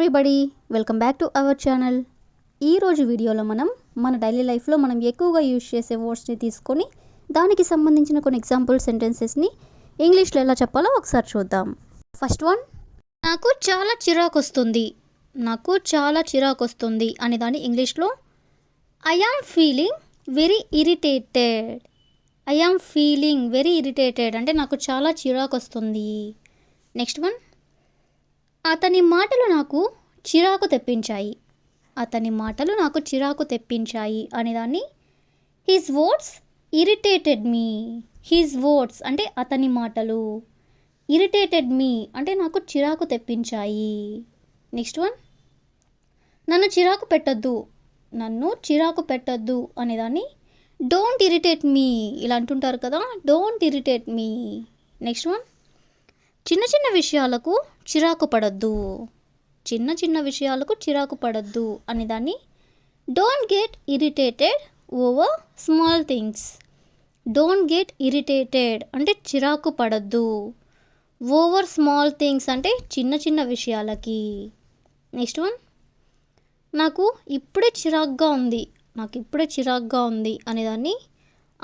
Everybody, welcome back to our channel. ఈరోజు వీడియోలో మన డైలీ లైఫ్లో మనం ఎక్కువగా యూజ్ చేసే వర్డ్స్ని తీసుకొని దానికి సంబంధించిన కొన్ని ఎగ్జాంపుల్ సెంటెన్సెస్ని ఇంగ్లీష్లో ఎలా చెప్పాలో ఒకసారి చూద్దాం. ఫస్ట్ వన్, నాకు చాలా చిరాకు వస్తుంది అని దాన్ని ఇంగ్లీష్లో I am feeling very irritated అంటే నాకు చాలా చిరాకు వస్తుంది. నెక్స్ట్ వన్, అతని మాటలు నాకు చిరాకు తెప్పించాయి అనే దాన్ని హిస్ వర్డ్స్ ఇరిటేటెడ్ మీ. హిస్ వర్డ్స్ అంటే అతని మాటలు, ఇరిటేటెడ్ మీ అంటే నాకు చిరాకు తెప్పించాయి. నెక్స్ట్ వన్, నన్ను చిరాకు పెట్టొద్దు అనేదాన్ని డోంట్ ఇరిటేట్ మీ, ఇలా అంటుంటారు కదా, don't irritate me. Next one, చిన్న చిన్న విషయాలకు చిరాకు పడద్దు అనేదాన్ని don't get irritated over small things. Don't get irritated అంటే చిరాకు పడద్దు, ఓవర్ స్మాల్ థింగ్స్ అంటే చిన్న చిన్న విషయాలకి. నెక్స్ట్ వన్, నాకు ఇప్పుడే చిరాగ్గా ఉంది అనేదాన్ని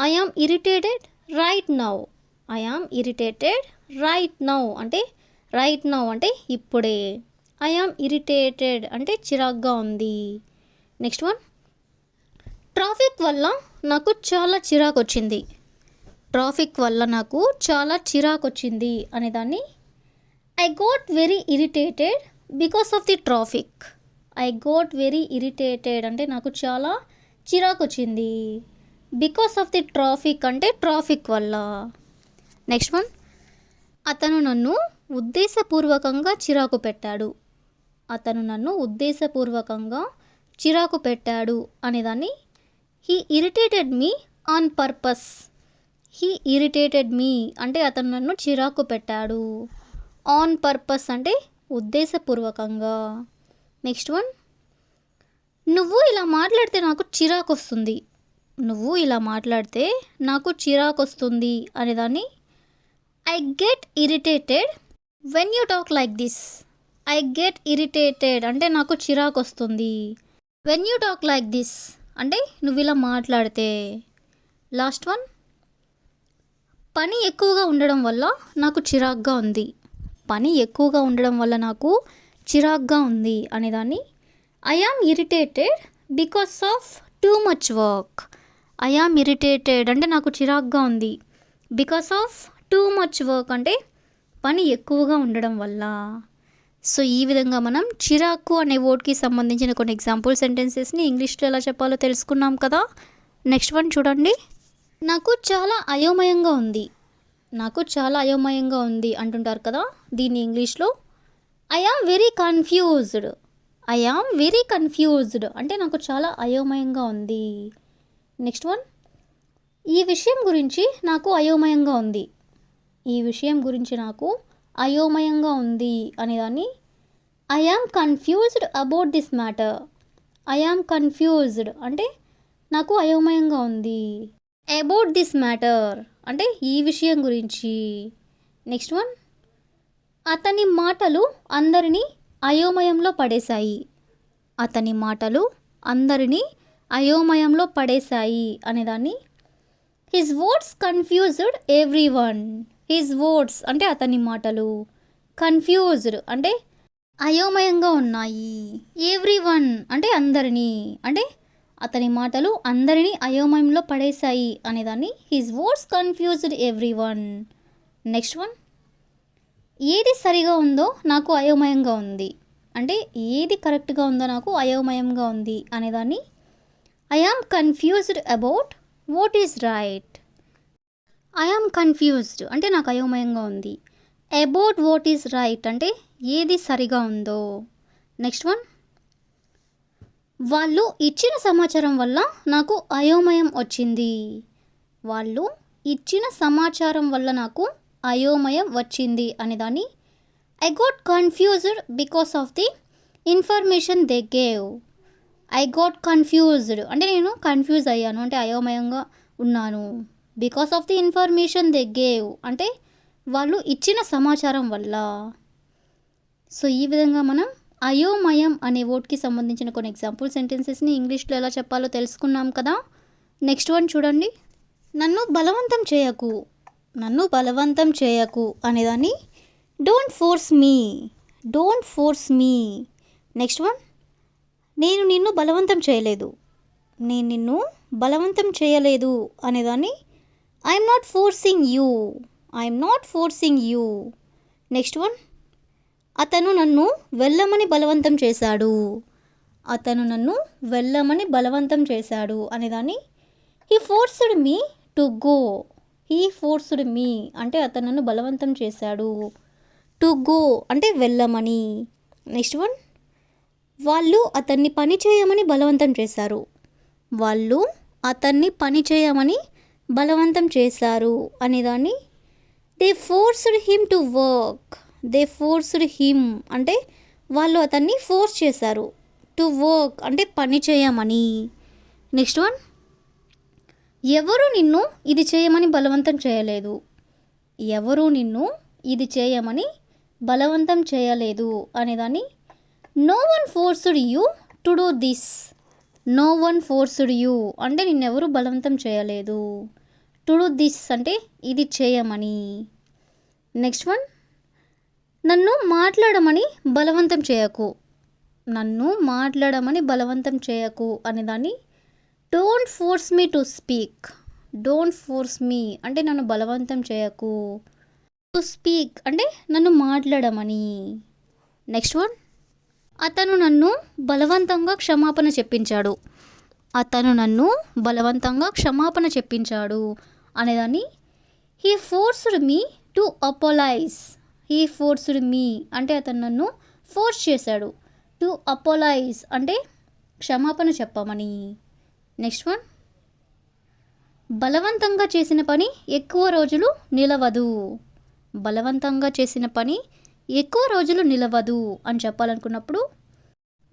I am irritated right now అంటే ఇప్పుడే. ఐ యామ్ ఇరిటేటెడ్ అంటే చిరాగ్గా ఉంది. నెక్స్ట్ వన్, ట్రాఫిక్ వల్ల నాకు చాలా చిరాకు వచ్చింది అనేదాన్ని I got very irritated because of the traffic. అంటే నాకు చాలా చిరాకు వచ్చింది, బికాస్ ఆఫ్ ది ట్రాఫిక్ అంటే ట్రాఫిక్ వల్ల. నెక్స్ట్ వన్, అతను నన్ను ఉద్దేశపూర్వకంగా చిరాకు పెట్టాడు అనేదాన్ని he irritated me on purpose. అంటే అతను నన్ను చిరాకు పెట్టాడు, ఆన్ పర్పస్ అంటే ఉద్దేశపూర్వకంగా. నెక్స్ట్ వన్, నువ్వు ఇలా మాట్లాడితే నాకు చిరాకొస్తుంది అనేదాన్ని I get irritated when you talk like this. అంటే నాకు చిరాకు వస్తుంది, when you talk like this అంటే నువ్వు ఇలా మాట్లాడితే. లాస్ట్ వన్, పని ఎక్కువగా ఉండడం వల్ల నాకు చిరాగ్గా ఉంది అనేదాన్ని I am irritated because of too much work. అంటే నాకు చిరాగ్గా ఉంది, because of too much work అంటే పని ఎక్కువగా ఉండడం వల్ల. సో ఈ విధంగా మనం చిరాకు అనే వర్డ్కి సంబంధించిన కొన్ని ఎగ్జాంపుల్ సెంటెన్సెస్ని ఇంగ్లీష్లో ఎలా చెప్పాలో తెలుసుకున్నాం కదా. నెక్స్ట్ వన్ చూడండి, నాకు చాలా అయోమయంగా ఉంది అంటుంటారు కదా, దీన్ని ఇంగ్లీష్లో ఐ యామ్ వెరీ కన్ఫ్యూజ్డ్ అంటే నాకు చాలా అయోమయంగా ఉంది. నెక్స్ట్ వన్, ఈ విషయం గురించి నాకు అయోమయంగా ఉంది అనేదాన్ని I am confused about this matter. అంటే నాకు అయోమయంగా ఉంది, అబౌట్ దిస్ మ్యాటర్ అంటే ఈ విషయం గురించి. నెక్స్ట్ వన్, అతని మాటలు అందరినీ అయోమయంలో పడేశాయి అనేదాన్ని హిస్ వర్డ్స్ కన్ఫ్యూజ్డ్ ఎవ్రీవన్. అంటే అతని మాటలు, కన్ఫ్యూజ్డ్ అంటే అయోమయంగా ఉన్నాయి, ఎవ్రీవన్ అంటే అందరినీ, అంటే అతని మాటలు అందరినీ అయోమయంలో పడేశాయి అనేదాన్ని his words confused everyone. Next one, ఏది సరిగా ఉందో నాకు అయోమయంగా ఉంది అంటే ఏది కరెక్ట్గా ఉందో నాకు అయోమయంగా ఉంది అనేదాన్ని I am confused about what is right. అంటే నాకు అయోమయంగా ఉంది, అబౌట్ వాట్ ఈజ్ రైట్ అంటే ఏది సరిగా ఉందో. నెక్స్ట్ వన్, వాళ్ళు ఇచ్చిన సమాచారం వల్ల నాకు అయోమయం వచ్చింది అనేదాన్ని I got confused because of the information they gave. అంటే నేను కన్ఫ్యూజ్ అయ్యాను అంటే అయోమయంగా ఉన్నాను, because of the information they gave అంటే వాళ్ళు ఇచ్చిన సమాచారం వల్ల. సో ఈ విధంగా మనం అయోమయం అనే వర్డ్కి సంబంధించిన కొన్ని ఎగ్జాంపుల్ సెంటెన్సెస్ని ఇంగ్లీష్లో ఎలా చెప్పాలో తెలుసుకున్నాం కదా. నెక్స్ట్ వన్ చూడండి. నన్ను బలవంతం చేయకు, నన్ను బలవంతం చేయకు అనేదాన్ని don't force me, don't force me. Next one, నేను నిన్ను బలవంతం చేయలేదు, నేను నిన్ను బలవంతం చేయలేదు అనేదాన్ని I'm not forcing you, I'm not forcing you. Next one, అతను నన్ను వెళ్ళమని బలవంతం చేశాడు, అతను నన్ను వెళ్ళమని బలవంతం చేశాడు అనేదాన్ని he forced me to go, he forced me అంటే అతను నన్ను బలవంతం చేశాడు. టు గో అంటే వెళ్ళమని. నెక్స్ట్ వన్, వాళ్ళు అతన్ని పని చేయమని బలవంతం చేశారు, వాళ్ళు అతన్ని పని చేయమని బలవంతం చేశారు అనేదాన్ని they forced him to work, they forced him అంటే వాళ్ళు అతన్ని ఫోర్స్ చేశారు. టు వర్క్ అంటే పని చేయమని. నెక్స్ట్ వన్, ఎవరు నిన్ను ఇది చేయమని బలవంతం చేయలేదు, ఎవరు నిన్ను ఇది చేయమని బలవంతం చేయలేదు అనేదాన్ని no one forced you to do this, no one forced you అంటే నిన్నెవరు బలవంతం చేయలేదు. టు డూ దిస్ అంటే ఇది చేయమని. నెక్స్ట్ వన్, నన్ను మాట్లాడమని బలవంతం చేయకు, నన్ను మాట్లాడమని బలవంతం చేయకు అనేదాన్ని don't force me to speak, don't force me అంటే నన్ను బలవంతం చేయకు. టు స్పీక్ అంటే నన్ను మాట్లాడమని. నెక్స్ట్ వన్, అతను నన్ను బలవంతంగా క్షమాపణ చెప్పించాడు, అతను నన్ను బలవంతంగా క్షమాపణ చెప్పించాడు అనేదాన్ని he forced me to apologise, he forced me అంటే అతను నన్ను ఫోర్స్ చేశాడు. టు అపోలైజ్ అంటే క్షమాపణ చెప్పమని. నెక్స్ట్ వన్, బలవంతంగా చేసిన పని ఎక్కువ రోజులు నిలవదు, బలవంతంగా చేసిన పని ఎక్కువ రోజులు నిలవదు అని చెప్పాలనుకున్నప్పుడు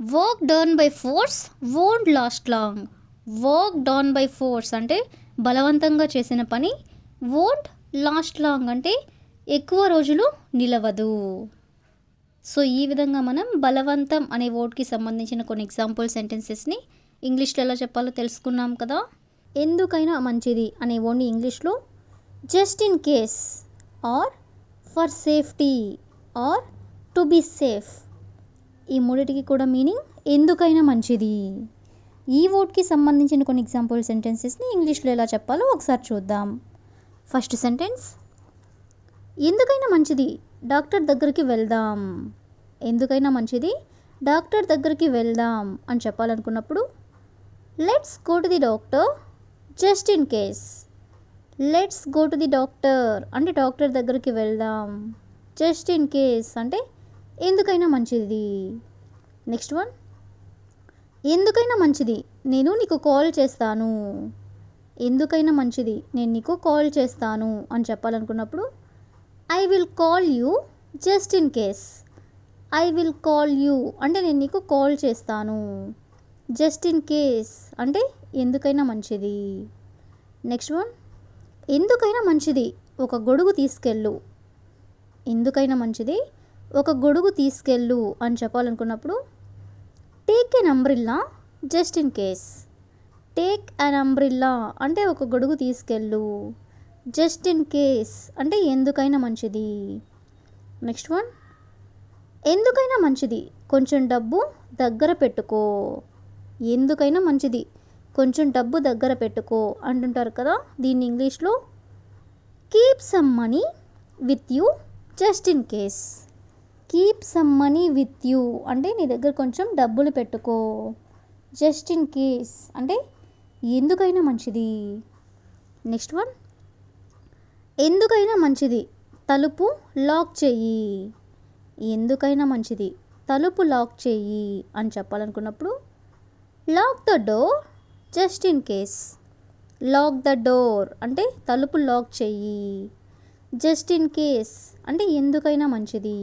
work done by force won't last long, work done by force అంటే బలవంతంగా చేసిన పని వోంట్ లాస్ట్ లాంగ్ అంటే ఎక్కువ రోజులు నిలవదు. సో ఈ విధంగా మనం బలవంతం అనే వర్డ్కి సంబంధించిన కొన్ని ఎగ్జాంపుల్ సెంటెన్సెస్ని ఇంగ్లీష్లో ఎలా చెప్పాలో తెలుసుకున్నాం కదా. ఎందుకైనా మంచిది అనే వర్డ్ని ఇంగ్లీష్లో just in case or for safety or to be safe, ఈ మూడిటికి కూడా మీనింగ్ ఎందుకైనా మంచిది. ఈ వర్డ్కి సంబంధించిన కొన్ని ఎగ్జాంపుల్ సెంటెన్సెస్ని ఇంగ్లీష్లో ఎలా చెప్పాలో ఒకసారి చూద్దాం. ఫస్ట్ సెంటెన్స్, ఎందుకైనా మంచిది డాక్టర్ దగ్గరికి వెళ్దాం, ఎందుకైనా మంచిది డాక్టర్ దగ్గరికి వెళ్దాం అని చెప్పాలనుకున్నప్పుడు let's go to the doctor just in case, let's go to the doctor అంటే డాక్టర్ దగ్గరికి వెళ్దాం. జస్ట్ ఇన్ కేస్ అంటే ఎందుకైనా మంచిది. నెక్స్ట్ వన్, ఎందుకైనా మంచిది నేను నీకు కాల్ చేస్తాను, ఎందుకైనా మంచిది నేను నీకు కాల్ చేస్తాను అని చెప్పాలనుకున్నప్పుడు I will call you just in case, I will call you అంటే నేను నీకు కాల్ చేస్తాను. జస్ట్ ఇన్ కేస్ అంటే ఎందుకైనా మంచిది. నెక్స్ట్ వన్, ఎందుకైనా మంచిది ఒక గొడుగు తీసుకెళ్ళు, ఎందుకైనా మంచిది ఒక గొడుగు తీసుకెళ్ళు అని చెప్పాలనుకున్నప్పుడు take an umbrella just in case, take an umbrella అంటే ఒక గొడుగు తీసుకెళ్ళు. జస్ట్ ఇన్ కేస్ అంటే ఎందుకైనా మంచిది. నెక్స్ట్ వన్, ఎందుకైనా మంచిది కొంచెం డబ్బు దగ్గర పెట్టుకో, ఎందుకైనా మంచిది కొంచెం డబ్బు దగ్గర పెట్టుకో అంటుంటారు కదా. దీన్ని ఇంగ్లీష్లో keep some money with you just in case, keep some money with you అంటే నీ దగ్గర కొంచెం డబ్బులు పెట్టుకో. జస్ట్ ఇన్ కేస్ అంటే ఎందుకైనా మంచిది. నెక్స్ట్ వన్, ఎందుకైనా మంచిది తలుపు లాక్ చెయ్యి, ఎందుకైనా మంచిది తలుపు లాక్ చెయ్యి అని చెప్పాలనుకున్నప్పుడు lock the door just in case, lock the door అంటే తలుపు లాక్ చెయ్యి. జస్ట్ ఇన్ కేస్ అంటే ఎందుకైనా మంచిది.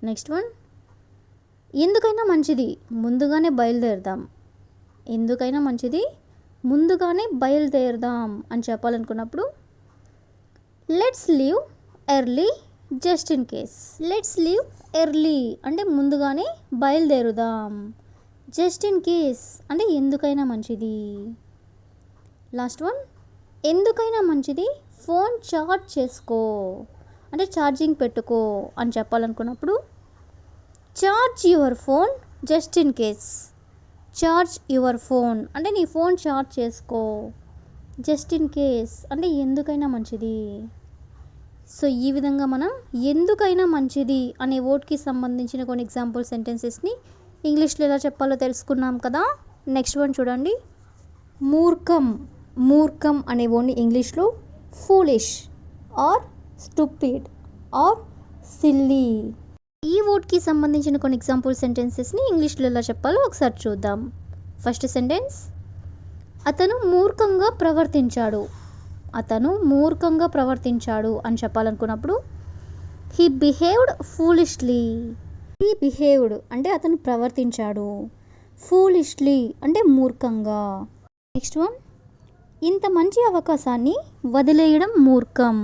నెక్స్ట్ వన్, ఎందుకైనా మంచిది ముందుగానే బయలుదేరదాం, ఎందుకైనా మంచిది ముందుగానే బయలుదేరదాం అని చెప్పాలనుకున్నప్పుడు let's leave early just in case, let's leave early అంటే ముందుగానే బయలుదేరుదాం. జస్ట్ ఇన్ కేస్ అంటే ఎందుకైనా మంచిది. లాస్ట్ వన్, ఎందుకైనా మంచిది ఫోన్ చార్జ్ చేసుకో అంటే ఛార్జింగ్ పెట్టుకో అని చెప్పాలనుకున్నప్పుడు charge your phone just in case. Charge your phone అంటే నీ ఫోన్ చార్జ్ చేసుకో. జస్ట్ ఇన్ కేస్ అంటే ఎందుకైనా మంచిది. సో ఈ విధంగా మనం ఎందుకైనా మంచిది అనే వర్డ్కి సంబంధించిన కొన్ని ఎగ్జాంపుల్ సెంటెన్సెస్ని ఇంగ్లీష్లో ఎలా చెప్పాలో తెలుసుకున్నాం కదా. నెక్స్ట్ వన్ చూడండి. మూర్ఖం. మూర్ఖం అనే వర్డ్ని ఇంగ్లీష్లో foolish or stupid or silly. ఈ వర్డ్కి సంబంధించిన కొన్ని ఎగ్జాంపుల్ సెంటెన్సెస్ని ఇంగ్లీష్లో ఎలా చెప్పాలో ఒకసారి చూద్దాం. ఫస్ట్ సెంటెన్స్, అతను మూర్ఖంగా ప్రవర్తించాడు. అతను మూర్ఖంగా ప్రవర్తించాడు అని చెప్పాలనుకున్నప్పుడు he behaved foolishly. He behaved అంటే అతను ప్రవర్తించాడు. ఫూలిష్లీ అంటే మూర్ఖంగా. నెక్స్ట్ వన్, ఇంత మంచి అవకాశాన్ని వదిలేయడం మూర్ఖం.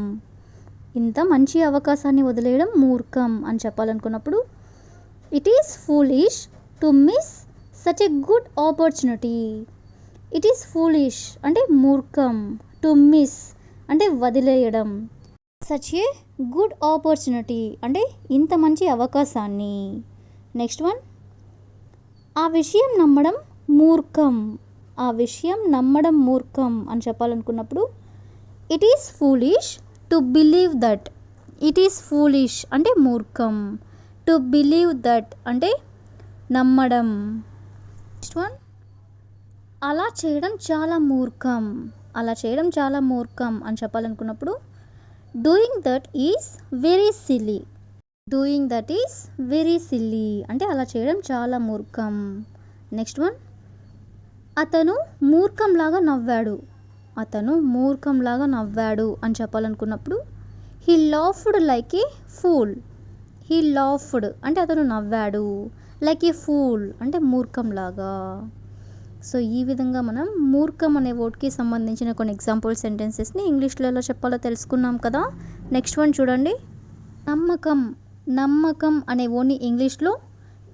ఇంత మంచి అవకాశాన్ని వదిలేయడం మూర్ఖం అని చెప్పాలనుకున్నప్పుడు it is foolish to miss such a good opportunity. It is foolish అంటే మూర్ఖం, టు మిస్ అంటే వదిలేయడం, సచ్ ఏ గుడ్ ఆపర్చునిటీ అంటే ఇంత మంచి అవకాశాన్ని. నెక్స్ట్ వన్, ఆ విషయం నమ్మడం మూర్ఖం. ఆ విషయం నమ్మడం మూర్ఖం అని చెప్పాలనుకున్నప్పుడు it is foolish to believe that. It is foolish అంటే మూర్ఖం, టు బిలీవ్ దట్ అంటే నమ్మడం. నెక్స్ట్ వన్, అలా చేయడం చాలా మూర్ఖం. అలా చేయడం చాలా మూర్ఖం అని చెప్పాలనుకున్నప్పుడు doing that is very silly. Doing that is very silly అంటే అలా చేయడం చాలా మూర్ఖం. నెక్స్ట్ వన్, అతను మూర్ఖంలాగా నవ్వాడు. అతను మూర్ఖంలాగా నవ్వాడు అని చెప్పాలనుకున్నప్పుడు he laughed like a fool. He laughed అంటే అతను నవ్వాడు, లైక్ ఏ ఫూల్ అంటే మూర్ఖంలాగా. సో ఈ విధంగా మనం మూర్ఖం అనే వర్డ్కి సంబంధించిన కొన్ని ఎగ్జాంపుల్ సెంటెన్సెస్ని ఇంగ్లీష్లో ఎలా చెప్పాలో తెలుసుకున్నాం కదా. నెక్స్ట్ వన్ చూడండి. నమ్మకం. నమ్మకం అనే వర్డ్ని ఇంగ్లీష్లో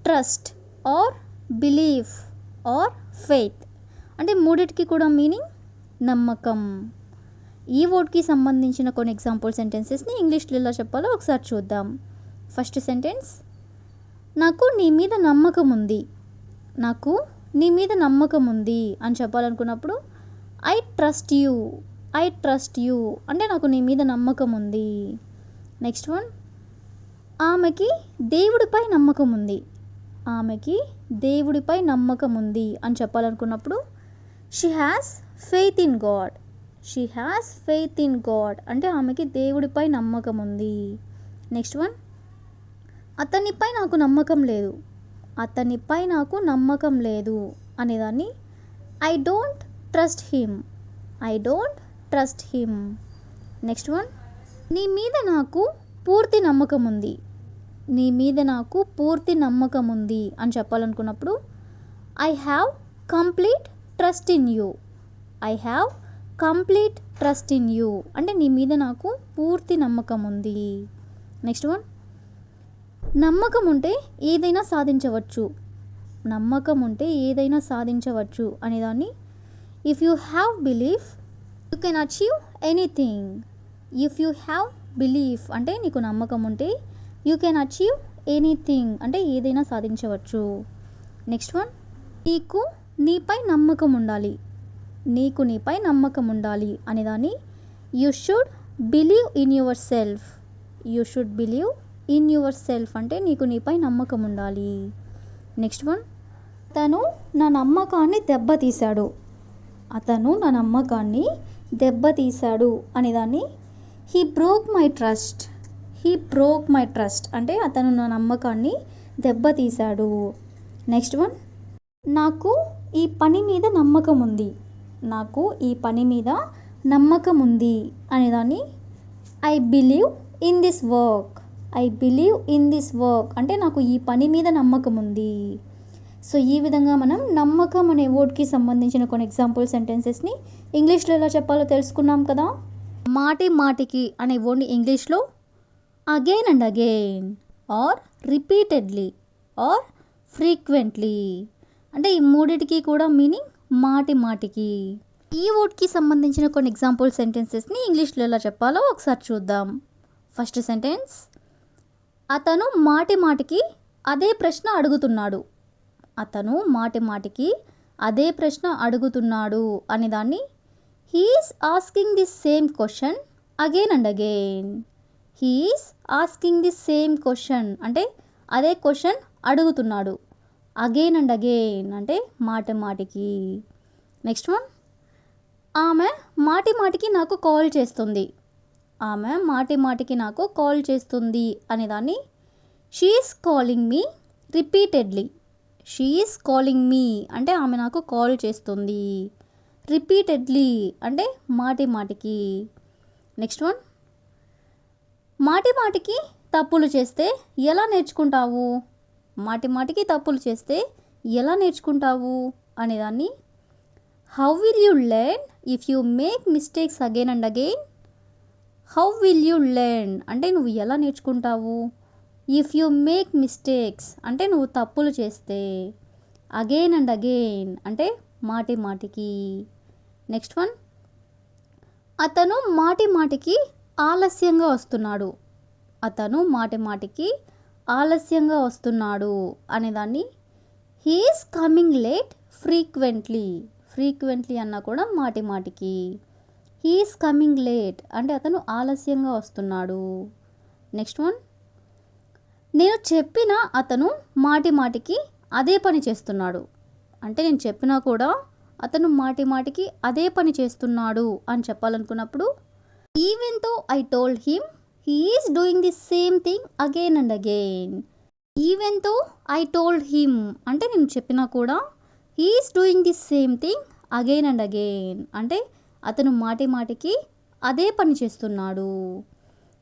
trust or belief or faith అంటే మూడిటికి కూడా మీనింగ్ నమ్మకం. ఈ వర్డ్కి సంబంధించిన కొన్ని ఎగ్జాంపుల్ సెంటెన్సెస్ని ఇంగ్లీష్లో ఎలా చెప్పాలో ఒకసారి చూద్దాం. ఫస్ట్ సెంటెన్స్, నాకు నీ మీద నమ్మకం ఉంది. నాకు నీ మీద నమ్మకం ఉంది అని చెప్పాలనుకున్నప్పుడు I trust you. I trust you అంటే నాకు నీ మీద నమ్మకం ఉంది. నెక్స్ట్ వన్, ఆమెకి దేవుడిపై నమ్మకం ఉంది. ఆమెకి దేవుడిపై నమ్మకం ఉంది అని చెప్పాలనుకున్నప్పుడు she has faith in God. She has faith in God అంటే ఆమెకి దేవుడిపై నమ్మకం ఉంది. నెక్స్ట్ వన్, అతనిపై నాకు నమ్మకం లేదు. అతనిపై నాకు నమ్మకం లేదు అనేదాన్ని I don't trust him. I don't trust him. Next one, నీ మీద నాకు పూర్తి నమ్మకం ఉంది. నీ మీద నాకు పూర్తి నమ్మకం ఉంది అని చెప్పాలనుకున్నప్పుడు I have complete trust in you. I have complete trust in you అంటే నీ మీద నాకు పూర్తి నమ్మకం ఉంది. నెక్స్ట్ వన్, నమ్మకం ఉంటే ఏదైనా సాధించవచ్చు. నమ్మకం ఉంటే ఏదైనా సాధించవచ్చు అనేదాన్ని if you have belief you can achieve anything. If you have belief అంటే నీకు నమ్మకం ఉంటే యూ కెన్ అచీవ్ ఎనీథింగ్ అంటే ఏదైనా సాధించవచ్చు. నెక్స్ట్ వన్, నీకు నీపై నమ్మకం ఉండాలి. నీకు నీపై నమ్మకం ఉండాలి అనేదాన్ని you should believe in your self. You should believe in your self అంటే నీకు నీపై నమ్మకం ఉండాలి. నెక్స్ట్ వన్, తను నా నమ్మకాన్ని దెబ్బతీశాడు. అతను నా నమ్మకాన్ని దెబ్బతీశాడు అనేదాన్ని he broke my trust. He broke my trust అంటే అతను నా నమ్మకాన్ని దెబ్బతీశాడు. నెక్స్ట్ వన్, నాకు ఈ పని మీద నమ్మకం ఉంది. నాకు ఈ పని మీద నమ్మకం ఉంది అనేదాన్ని I believe in this work. I believe in this work అంటే నాకు ఈ పని మీద నమ్మకం ఉంది. సో ఈ విధంగా మనం నమ్మకం అనే వర్డ్కి సంబంధించిన కొన్ని ఎగ్జాంపుల్ సెంటెన్సెస్ని ఇంగ్లీష్లో ఎలా చెప్పాలో తెలుసుకున్నాం కదా. మాటి మాటికి అనే వర్డ్ని ఇంగ్లీష్లో again and again or repeatedly or frequently. అంటే ఈ మూడిటికి కూడా మీనింగ్ మాటి మాటికి. ఈ వర్డ్కి సంబంధించిన కొన్ని ఎగ్జాంపుల్ సెంటెన్సెస్ని ఇంగ్లీష్లో ఎలా చెప్పాలో ఒకసారి చూద్దాం. ఫస్ట్ సెంటెన్స్, అతను మాటి మాటికి అదే ప్రశ్న అడుగుతున్నాడు. అతను మాటి మాటికి అదే ప్రశ్న అడుగుతున్నాడు అనే దాన్ని he's asking the same question again and again. He's asking the same question అంటే అదే క్వశ్చన్ అడుగుతున్నాడు. అగైన్ అండ్ అగైన్ అంటే మాటి మాటికి. నెక్స్ట్ వన్, ఆమె మాటి మాటికి నాకు కాల్ చేస్తుంది. ఆమె మాటి మాటికి నాకు కాల్ చేస్తుంది అనేదాన్ని she's calling me repeatedly. She's calling me అంటే ఆమె నాకు కాల్ చేస్తుంది. రిపీటెడ్లీ అంటే మాటి మాటికి. నెక్స్ట్ వన్, మాటి మాటికి తప్పులు చేస్తే ఎలా నేర్చుకుంటావు. మాటి మాటికి తప్పులు చేస్తే ఎలా నేర్చుకుంటావు అనేదాన్ని how will you learn if you make mistakes again and again. How will you learn అంటే నువ్వు ఎలా నేర్చుకుంటావు. ఇఫ్ యూ మేక్ మిస్టేక్స్ అంటే నువ్వు తప్పులు చేస్తే. అగైన్ అండ్ అగైన్ అంటే మాటి మాటికి. నెక్స్ట్ వన్, అతను మాటి మాటికి ఆలస్యంగా వస్తున్నాడు. అతను మాటి మాటికి ఆలస్యంగా వస్తున్నాడు అనేదాన్ని he's coming late frequently. Frequently అన్నా కూడా మాటి మాటికి. హీఈస్ కమింగ్ లేట్ అంటే అతను ఆలస్యంగా వస్తున్నాడు. నెక్స్ట్ వన్, నేను చెప్పిన అతను మాటి మాటికి అదే పని చేస్తున్నాడు. అంటే నేను చెప్పినా కూడా అతను మాటి మాటికి అదే పని చేస్తున్నాడు అని చెప్పాలనుకున్నప్పుడు even though I told him he is doing the same thing again and again. Even though I told him అంటే నేను చెప్పినా కూడా he is doing the same thing again and again అంటే అతను మాటి మాటికి అదే పని చేస్తున్నాడు.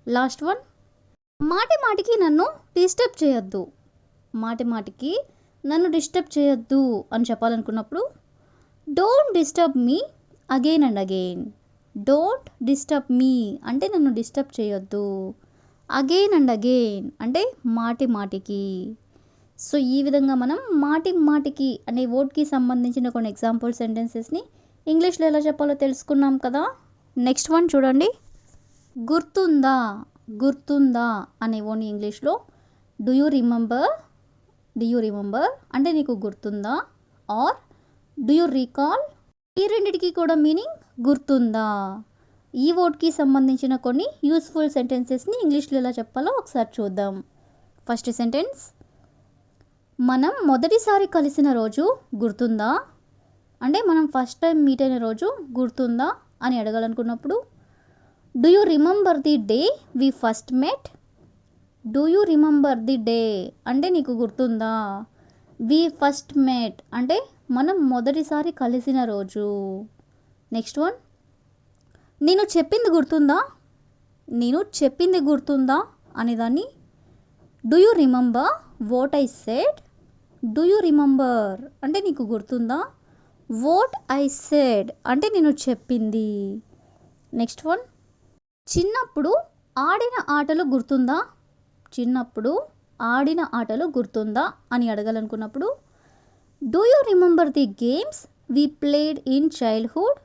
లాస్ట్ వన్, మాటి మాటికి నన్ను డిస్టర్బ్ చేయొద్దు. మాటి మాటికి నన్ను డిస్టర్బ్ చేయొద్దు అని చెప్పాలనుకున్నప్పుడు don't disturb me again and again. Don't disturb me అంటే నన్ను డిస్టర్బ్ చేయొద్దు. అగైన్ అండ్ అగైన్ అంటే మాటి మాటికి. సో ఈ విధంగా మనం మాటి మాటికి అనే వర్డ్కి సంబంధించిన కొన్ని ఎగ్జాంపుల్ సెంటెన్సెస్ని ఇంగ్లీష్లో ఎలా చెప్పాలో తెలుసుకున్నాం కదా. నెక్స్ట్ వన్ చూడండి, గుర్తుందా. గుర్తుందా అనే వర్డ్ని ఇంగ్లీష్లో do you remember. Do you remember అంటే నీకు గుర్తుందా ఆర్ డూ యూ రీకాల్. ఈ రెండిటికి కూడా మీనింగ్ గుర్తుందా. ఈ వర్డ్కి సంబంధించిన కొన్ని యూస్ఫుల్ సెంటెన్సెస్ని ఇంగ్లీష్లో ఎలా చెప్పాలో ఒకసారి చూద్దాం. ఫస్ట్ సెంటెన్స్, మనం మొదటిసారి కలిసిన రోజు గుర్తుందా. అంటే మనం ఫస్ట్ టైం మీట్ అయిన రోజు గుర్తుందా అని అడగాలనుకున్నప్పుడు do you remember the day we first met. Do you remember the day అంటే నీకు గుర్తుందా. వి ఫస్ట్ మెట్ అంటే మనం మొదటిసారి కలిసిన రోజు. నెక్స్ట్ వన్, నేను చెప్పింది గుర్తుందా. నేను చెప్పింది గుర్తుందా అనేదాన్ని do you remember what I said. Do you remember అంటే నీకు గుర్తుందా. వాట్ ఐ సెడ్ అంటే నేను చెప్పింది. నెక్స్ట్ వన్, చిన్నప్పుడు ఆడిన ఆటలు గుర్తుందా. చిన్నప్పుడు ఆడిన ఆటలు గుర్తుందా అని అడగాలనుకున్నప్పుడు do you remember the games we played in childhood.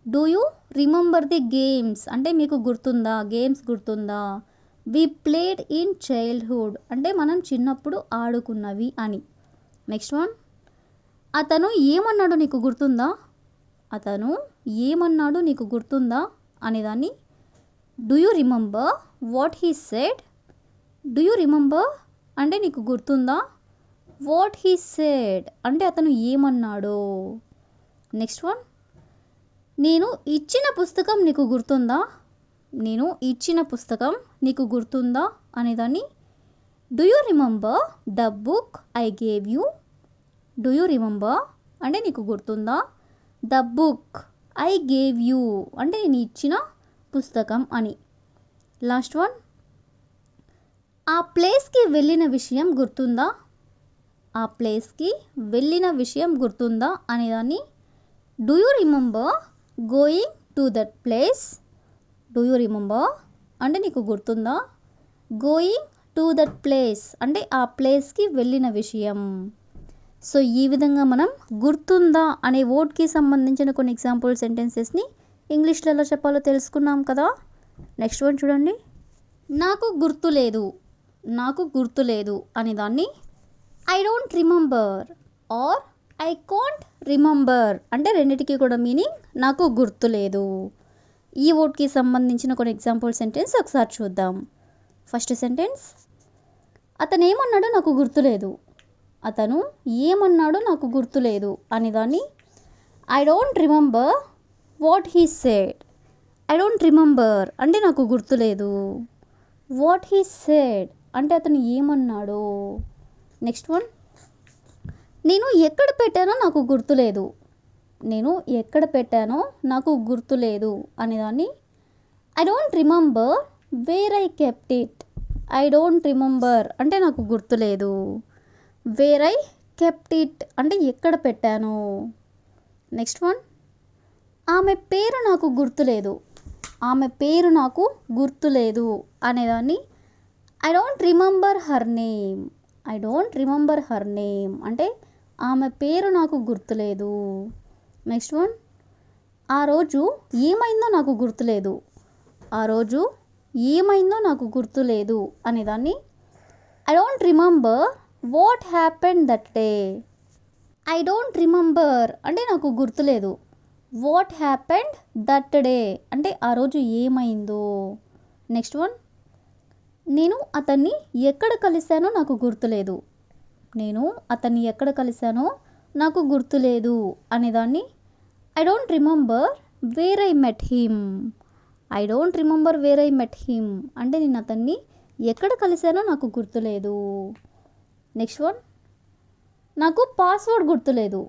Do you remember the games అంటే మీకు గుర్తుందా, గేమ్స్ గుర్తుందా. వి ప్లేడ్ ఇన్ చైల్డ్హుడ్ అంటే మనం చిన్నప్పుడు ఆడుకున్నవి అని. నెక్స్ట్ వన్, అతను ఏమన్నాడు నీకు గుర్తుందా. అతను ఏమన్నాడు నీకు గుర్తుందా అనేదాన్ని do you remember what he said. Do you remember అంటే నీకు గుర్తుందా. వాట్ హీ సెడ్ అంటే అతను ఏమన్నాడో. నెక్స్ట్ వన్, నేను ఇచ్చిన పుస్తకం నీకు గుర్తుందా. నేను ఇచ్చిన పుస్తకం నీకు గుర్తుందా అనేదాన్ని do you remember the book I gave you. Do you remember అంటే నీకు గుర్తుందా. The book I gave you అంటే నేను ఇచ్చిన పుస్తకం అని. లాస్ట్ వన్, ఆ ప్లేస్కి వెళ్ళిన విషయం గుర్తుందా. ఆ ప్లేస్కి వెళ్ళిన విషయం గుర్తుందా అనేదాన్ని do you remember going to that place. Do you remember అంటే నీకు గుర్తుందా. గోయింగ్ టు దట్ ప్లేస్ అంటే ఆ ప్లేస్కి వెళ్ళిన విషయం. సో ఈ విధంగా మనం గుర్తుందా అనే వర్డ్కి సంబంధించిన కొన్ని ఎగ్జాంపుల్ సెంటెన్సెస్ని ఇంగ్లీష్లో ఎలా చెప్పాలో తెలుసుకున్నాం కదా. నెక్స్ట్ వన్ చూడండి. నాకు గుర్తులేదు, నాకు గుర్తులేదు అనే దాన్ని I don't remember or I can't remember అంటే రెండిటికి కూడా మీనింగ్ నాకు గుర్తులేదు. ఈ వర్డ్కి సంబంధించిన కొన్ని ఎగ్జాంపుల్ సెంటెన్స్ ఒకసారి చూద్దాం. ఫస్ట్ సెంటెన్స్, అతను ఏమన్నాడో నాకు గుర్తులేదు, అతను ఏమన్నాడో నాకు గుర్తులేదు అనే దాన్ని I don't remember what he said. I don't remember అంటే నాకు గుర్తులేదు, వాట్ హీ సెడ్ అంటే అతను ఏమన్నాడో. నెక్స్ట్ వన్, నేను ఎక్కడ పెట్టానో నాకు గుర్తులేదు, నేను ఎక్కడ పెట్టానో నాకు గుర్తులేదు అనేదాన్ని I don't remember where I kept it. I don't remember అంటే నాకు గుర్తులేదు, వేర్ ఐ కెప్ట్ ఇట్ అంటే ఎక్కడ పెట్టాను. నెక్స్ట్ వన్, ఆమె పేరు నాకు గుర్తులేదు, ఆమె పేరు నాకు గుర్తులేదు అనేదాన్ని I don't remember her name. I don't remember her name అంటే ఆమె పేరు నాకు గుర్తులేదు. నెక్స్ట్ వన్, ఆ రోజు ఏమైందో నాకు గుర్తులేదు, ఆ రోజు ఏమైందో నాకు గుర్తులేదు అనేదాన్ని I don't remember what happened that day. I don't remember అంటే నాకు గుర్తులేదు, వాట్ హ్యాపెండ్ దట్ డే అంటే ఆ రోజు ఏమైందో. నెక్స్ట్ వన్, నేను అతన్ని ఎక్కడ కలిశానో నాకు గుర్తులేదు, నేను అతన్ని ఎక్కడ కలిశానో నాకు గుర్తులేదు అనేదాన్ని I don't remember where I met him. I don't remember where I met him అంటే నేను అతన్ని ఎక్కడ కలిశానో నాకు గుర్తులేదు. నెక్స్ట్ వన్, నాకు పాస్వర్డ్ గుర్తులేదు,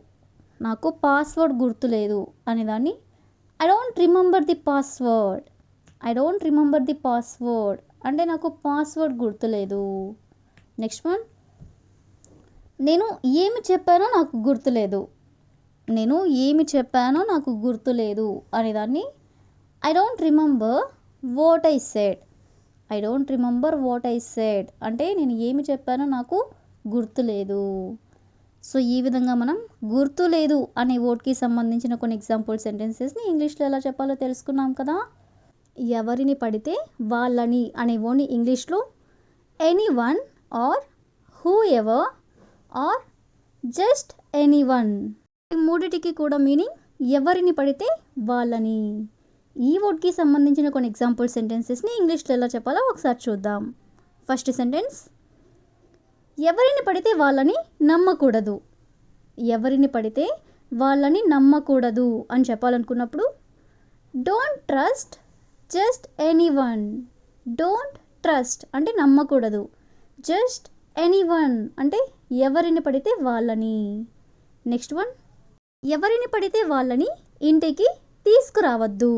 నాకు పాస్వర్డ్ గుర్తులేదు అనేదాన్ని I don't remember the password. I don't remember the password అంటే నాకు పాస్వర్డ్ గుర్తులేదు. నెక్స్ట్ వన్, నేను ఏమి చెప్పానో నాకు గుర్తులేదు, నేను ఏమి చెప్పానో నాకు గుర్తులేదు అనేదాన్ని I don't remember what I said. I don't remember what I said అంటే నేను ఏమి చెప్పానో నాకు గుర్తులేదు. సో ఈ విధంగా మనం గుర్తులేదు అనే వర్డ్కి సంబంధించిన కొన్ని ఎగ్జాంపుల్ సెంటెన్సెస్ని ఇంగ్లీష్లో ఎలా చెప్పాలో తెలుసుకున్నాం కదా. ఎవరిని పడితే వాళ్ళని అనే వర్డ్ని ఇంగ్లీష్లో anyone or whoever or just anyone. ఈ మూడిటికి కూడా మీనింగ్ ఎవరిని పడితే వాళ్ళని. ఈ వర్డ్కి సంబంధించిన కొన్ని ఎగ్జాంపుల్ సెంటెన్సెస్ని ఇంగ్లీష్లో ఎలా చెప్పాలో ఒకసారి చూద్దాం. ఫస్ట్ సెంటెన్స్, ఎవరిని పడితే వాళ్ళని నమ్మకూడదు. ఎవరిని పడితే వాళ్ళని నమ్మకూడదు అని చెప్పాలనుకున్నప్పుడు don't trust just anyone. Don't trust అంటే నమ్మకూడదు, జస్ట్ ఎనీ వన్ అంటే ఎవరిని పడితే వాళ్ళని. నెక్స్ట్ వన్, ఎవరిని పడితే వాళ్ళని ఇంటికి తీసుకురావద్దు.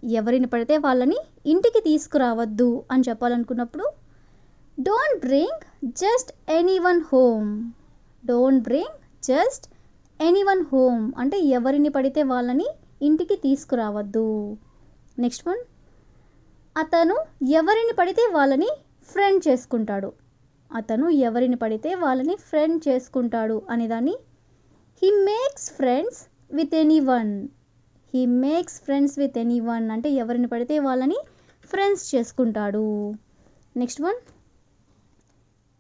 ఎవరిని పడితే వాళ్ళని ఇంటికి తీసుకురావద్దు అని చెప్పాలనుకున్నప్పుడు don't bring just anyone home. Don't bring just anyone home అంటే ఎవరిని పడితే వాళ్ళని ఇంటికి తీసుకురావద్దు. నెక్స్ట్ వన్, అతను ఎవరిని పడితే వాళ్ళని ఫ్రెండ్ చేసుకుంటాడు. అతను ఎవరిని పడితే వాళ్ళని ఫ్రెండ్ చేసుకుంటాడు అనేదాన్ని he makes friends with any one. He makes friends with any one అంటే ఎవరిని పడితే వాళ్ళని ఫ్రెండ్స్ చేసుకుంటాడు. నెక్స్ట్ వన్,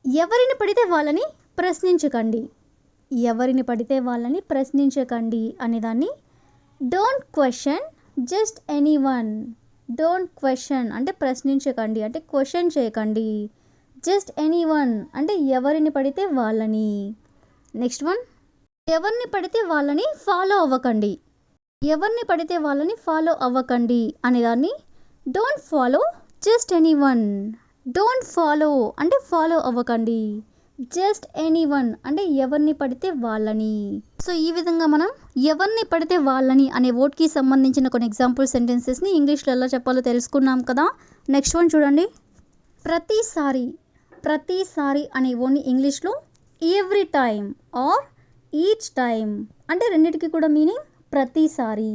ఎవరిని పడితే వాళ్ళని ప్రశ్నించకండి. ఎవరిని పడితే వాళ్ళని ప్రశ్నించకండి అనేదాన్ని don't question just anyone. Don't question అంటే ప్రశ్నించకండి అంటే క్వశ్చన్ చేయకండి. జస్ట్ ఎనీ వన్ అంటే ఎవరిని పడితే వాళ్ళని. నెక్స్ట్ వన్, ఎవరిని పడితే వాళ్ళని ఫాలో అవ్వకండి. ఎవరిని పడితే వాళ్ళని ఫాలో అవ్వకండి అనేదాన్ని don't follow just anyone. Don't follow అంటే ఫాలో అవ్వకండి. జస్ట్ ఎనీ వన్ అంటే ఎవరిని పడితే వాళ్ళని. సో ఈ విధంగా మనం ఎవరిని పడితే వాళ్ళని అనే వర్డ్కి సంబంధించిన కొన్ని ఎగ్జాంపుల్ సెంటెన్సెస్ని ఇంగ్లీష్లో ఎలా చెప్పాలో తెలుసుకున్నాం కదా. నెక్స్ట్ వన్ చూడండి. ప్రతిసారి. ప్రతిసారి అనే వర్డ్ని ఇంగ్లీష్లో every time or each time అంటే రెండింటికి కూడా మీనింగ్ ప్రతిసారి.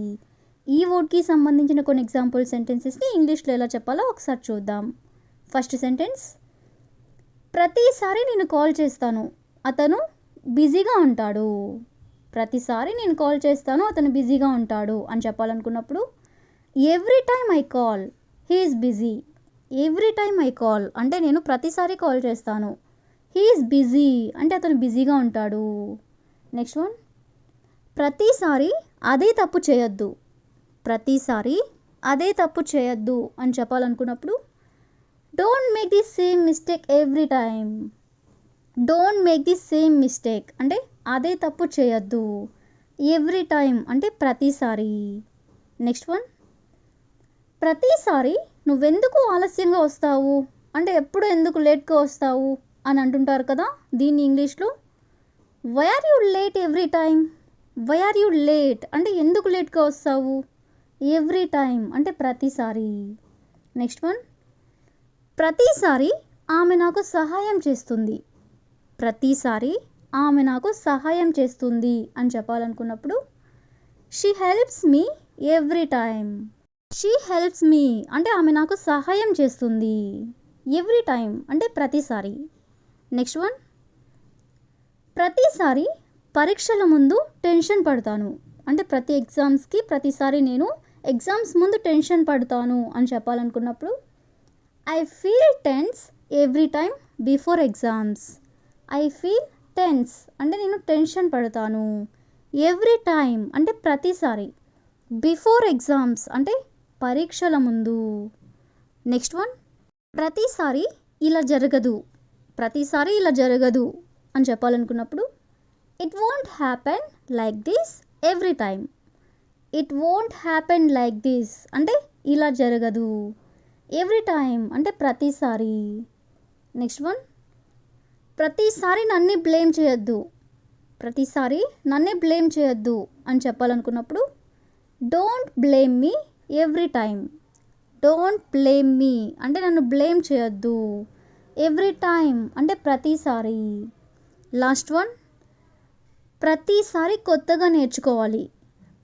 ఈ వర్డ్కి సంబంధించిన కొన్ని ఎగ్జాంపుల్ సెంటెన్సెస్ని ఇంగ్లీష్లో ఎలా చెప్పాలో ఒకసారి చూద్దాం. ఫస్ట్ సెంటెన్స్, ప్రతిసారి నేను కాల్ చేస్తాను, అతను బిజీగా ఉంటాడు. ప్రతిసారి నేను కాల్ చేస్తాను, అతను బిజీగా ఉంటాడు అని చెప్పాలనుకున్నప్పుడు every time I call he is busy. Every time I call అంటే నేను ప్రతిసారి కాల్ చేస్తాను. హీ ఈజ్ బిజీ అంటే అతను బిజీగా ఉంటాడు. నెక్స్ట్ వన్, ప్రతిసారి అదే తప్పు చేయొద్దు. ప్రతిసారి అదే తప్పు చేయొద్దు అని చెప్పాలనుకున్నప్పుడు don't make the same mistake every time. Don't make the same mistake అంటే అదే తప్పు చేయొద్దు. ఎవ్రీ టైమ్ అంటే ప్రతిసారి. నెక్స్ట్ వన్, ప్రతిసారి నువ్వెందుకు ఆలస్యంగా వస్తావు అంటే ఎప్పుడు ఎందుకు లేట్గా వస్తావు అని అంటుంటారు కదా, దీన్ని ఇంగ్లీష్లో why are you late every time. Why are you late అంటే ఎందుకు లేట్గా వస్తావు. ఎవ్రీ టైమ్ అంటే ప్రతిసారి. నెక్స్ట్ వన్, ప్రతిసారి ఆమె నాకు సహాయం చేస్తుంది. ప్రతిసారి ఆమె నాకు సహాయం చేస్తుంది అని చెప్పాలనుకున్నప్పుడు she helps me every time. She helps me అంటే ఆమె నాకు సహాయం చేస్తుంది. ఎవ్రీ టైమ్ అంటే ప్రతిసారి. నెక్స్ట్ వన్, ప్రతిసారి పరీక్షల ముందు టెన్షన్ పడతాను అంటే ప్రతి ఎగ్జామ్స్కి ప్రతిసారి నేను ఎగ్జామ్స్ ముందు టెన్షన్ పడతాను అని చెప్పాలనుకున్నప్పుడు I feel tense every time before exams. I feel tense అంటే నేను టెన్షన్ పడతాను. ఎవ్రీ టైమ్ అంటే ప్రతిసారి. బిఫోర్ ఎగ్జామ్స్ అంటే పరీక్షల ముందు. నెక్స్ట్ వన్, ప్రతిసారి ఇలా జరగదు. ప్రతిసారి ఇలా జరగదు అని చెప్పాలనుకున్నప్పుడు it won't happen like this every time. It won't happen like this అంటే ఇలా జరగదు. ఎవ్రీ టైమ్ అంటే ప్రతిసారి. నెక్స్ట్ వన్, ప్రతిసారి నన్నే బ్లేమ్ చేయొద్దు. ప్రతిసారి నన్నే బ్లేమ్ చేయొద్దు అని చెప్పాలనుకున్నప్పుడు don't blame me every time. Don't blame me అంటే నన్ను బ్లేమ్ చేయొద్దు. ఎవ్రీ టైమ్ అంటే ప్రతిసారి. లాస్ట్ వన్, ప్రతిసారి కొత్తగా నేర్చుకోవాలి.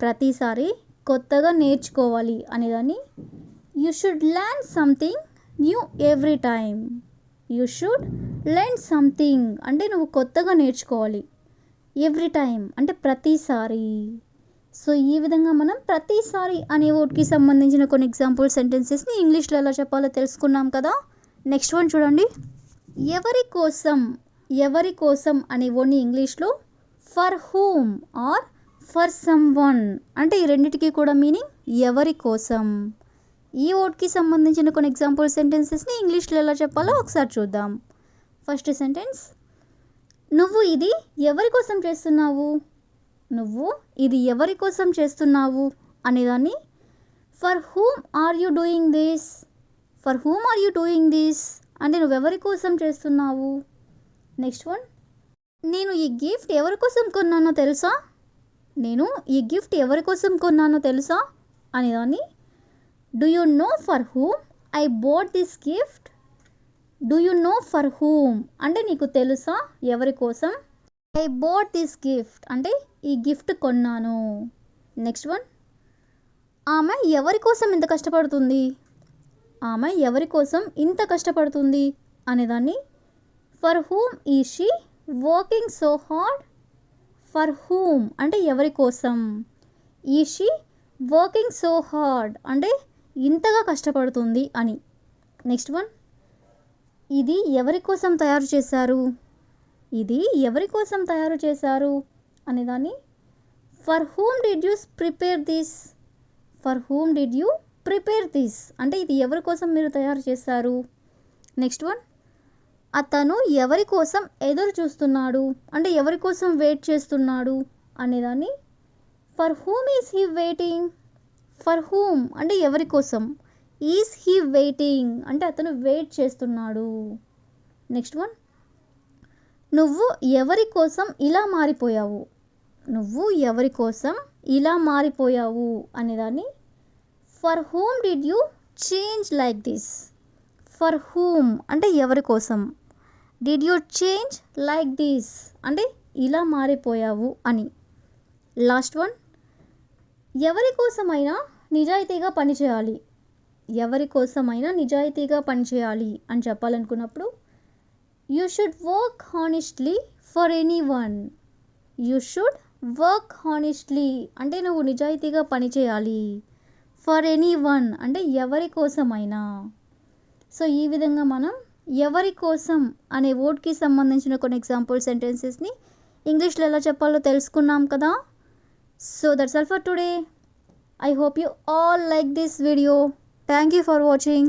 ప్రతిసారి కొత్తగా నేర్చుకోవాలి అనేదాన్ని you should learn something new every time. You should learn something అంటే నువ్వు కొత్తగా నేర్చుకోవాలి. ఎవ్రీ టైమ్ అంటే ప్రతిసారి. సో ఈ విధంగా మనం ప్రతిసారి అనే వర్డ్కి సంబంధించిన కొన్ని ఎగ్జాంపుల్ సెంటెన్సెస్ని ఇంగ్లీష్లో ఎలా చెప్పాలో తెలుసుకున్నాం కదా. నెక్స్ట్ వన్ చూడండి, ఎవరి కోసం. ఎవరి కోసం అనే వర్డ్ని ఇంగ్లీష్లో for whom or for someone అంటే ఈ రెండిటికి కూడా మీనింగ్ ఎవరి కోసం. ఈ వర్డ్కి సంబంధించిన కొన్ని ఎగ్జాంపుల్ సెంటెన్సెస్ని ఇంగ్లీష్లో ఎలా చెప్పాలో ఒకసారి చూద్దాం. ఫస్ట్ సెంటెన్స్, నువ్వు ఇది ఎవరి కోసం చేస్తున్నావు. నువ్వు ఇది ఎవరి కోసం చేస్తున్నావు అనేదాన్ని for whom are you doing this. For whom are you doing this అంటే నువ్వెవరి కోసం చేస్తున్నావు. నెక్స్ట్ వన్, నేను ఈ గిఫ్ట్ ఎవరి కోసం కొన్నానో తెలుసా. నేను ఈ గిఫ్ట్ ఎవరి కోసం కొన్నానో తెలుసా అనేదాన్ని do you know for whom I boat this gift. Do you know for whom అంటే నీకు తెలుసా ఎవరి కోసం. ఐ బోట్ దిస్ గిఫ్ట్ అంటే ఈ గిఫ్ట్ కొన్నాను. నెక్స్ట్ వన్, ఆమె ఎవరి కోసం ఇంత కష్టపడుతుంది. ఆమె ఎవరి కోసం ఇంత కష్టపడుతుంది అనేదాన్ని ఫర్ హూమ్ ఈ she working so hard. For whom అంటే ఎవరి కోసం. ఈ షీ వర్కింగ్ సో హార్డ్ అంటే ఇంతగా కష్టపడుతుంది అని. నెక్స్ట్ వన్, ఇది ఎవరి కోసం తయారు చేశారు. ఇది ఎవరి కోసం తయారు చేశారు అనేదాన్ని for whom did you prepare this. For whom did you prepare this అంటే ఇది ఎవరి కోసం మీరు తయారు చేశారు. నెక్స్ట్ వన్, అతను ఎవరి కోసం ఎదురు చూస్తున్నాడు అంటే ఎవరి కోసం వెయిట్ చేస్తున్నాడు అనేదాన్ని for whom is he waiting. For whom అంటే ఎవరి కోసం. ఈజ్ హీ వెయిటింగ్ అంటే అతను వెయిట్ చేస్తున్నాడు. నెక్స్ట్ వన్, నువ్వు ఎవరి కోసం ఇలా మారిపోయావు. నువ్వు ఎవరి కోసం ఇలా మారిపోయావు అనేదాన్ని for whom did you change like this. For whom అంటే ఎవరి కోసం. Did you change like this అంటే ఇలా మారిపోయావు అని. లాస్ట్ వన్, ఎవరి కోసమైనా నిజాయితీగా పనిచేయాలి. ఎవరి కోసమైనా నిజాయితీగా పనిచేయాలి అని చెప్పాలనుకున్నప్పుడు you should work honestly for anyone. You should work honestly అంటే నువ్వు నిజాయితీగా పనిచేయాలి. ఫర్ ఎనీ వన్ అంటే ఎవరి కోసమైనా. సో ఈ విధంగా మనం ఎవరి కోసం అనే వర్డ్కి సంబంధించిన కొన్ని ఎగ్జాంపుల్ సెంటెన్సెస్ని ఇంగ్లీష్లో ఎలా చెప్పాలో తెలుసుకున్నాం కదా. So that's all for today. I hope you all like this video. Thank you for watching.